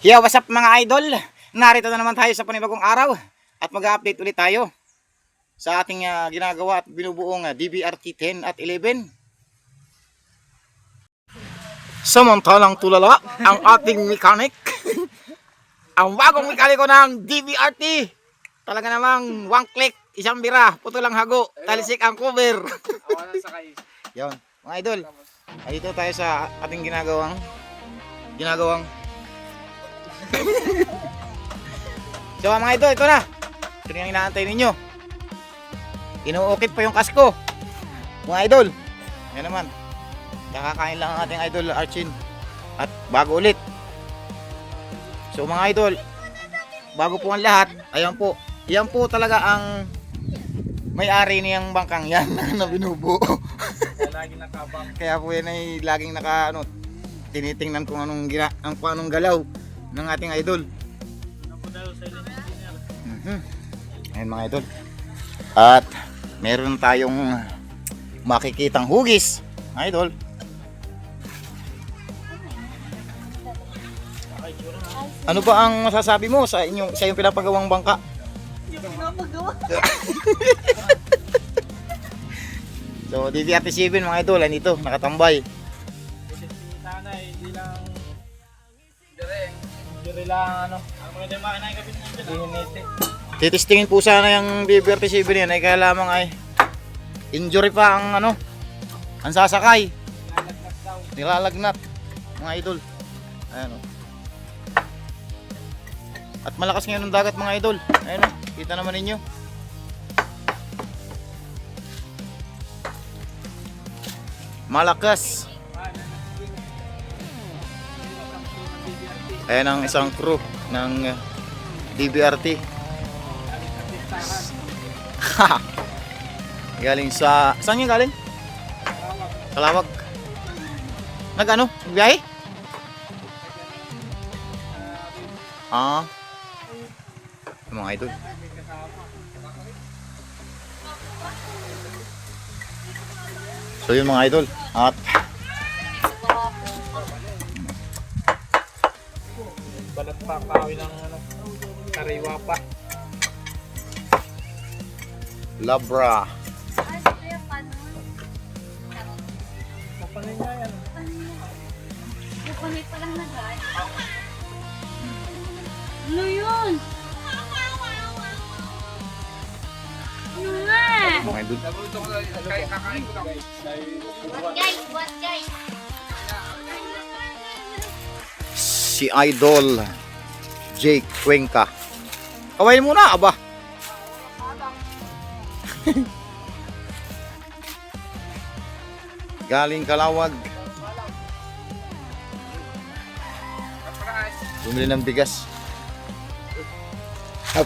Yo, what's up mga idol? Narito na naman tayo sa panibagong araw at mag-update ulit tayo sa ating ginagawa at binubuong DBRT 10 at 11. Samantalang tulala ang ating mechanic, ang bagong mekaniko ng DBRT. Talaga namang one click, isang bira, puto lang hago, talisik ang cover. Yon, mga idol, dito tayo sa ating ginagawang so mga idol, ito na. Ito yung inaantay ninyo. Inuukit pa yung kasko. Mga idol, yan naman. Kakakain lang ang ating idol Archin. At bago ulit. So mga idol, bago po ang lahat, ayan po. Yan po talaga ang may-ari niyang bangkang yan na binubuo. Kaya po yan ay laging tinitingnan kung anong galaw ng ating idol. Ayan mga idol. At meron tayong makikitang hugis, mga idol. Ano ba ang masasabi mo sa inyong pinapagawang bangka? Yung pinapagawa. So DBRT 7 mga idol, andito nakatambay. Sana hindi lang pwede makinain ka pinili. Titistingin po sana yung DBRT 7 yan ay kaya lamang ay injury pa ang ang sasakay. Nilalagnat mga idol. Ayan o. At malakas ngayon ang dagat mga idol. Ayan o, kita naman ninyo. Malakas. Ayan ang isang crew ng DBRT. Galing sa... Saan yung galing? Kalawag. Nagbiyahe? Mga idol. So yun mga idol. At Balat pa kawi ng kariwa pa. Labra. Kapanin niya yan. Kapanin pa lang na guys. Ano yun? Ano nga? Mga idol. What guys? Si Idol Jake Cuenca. Kawain muna, aba. Galing Kalawag. Bumili ng bigas. Up.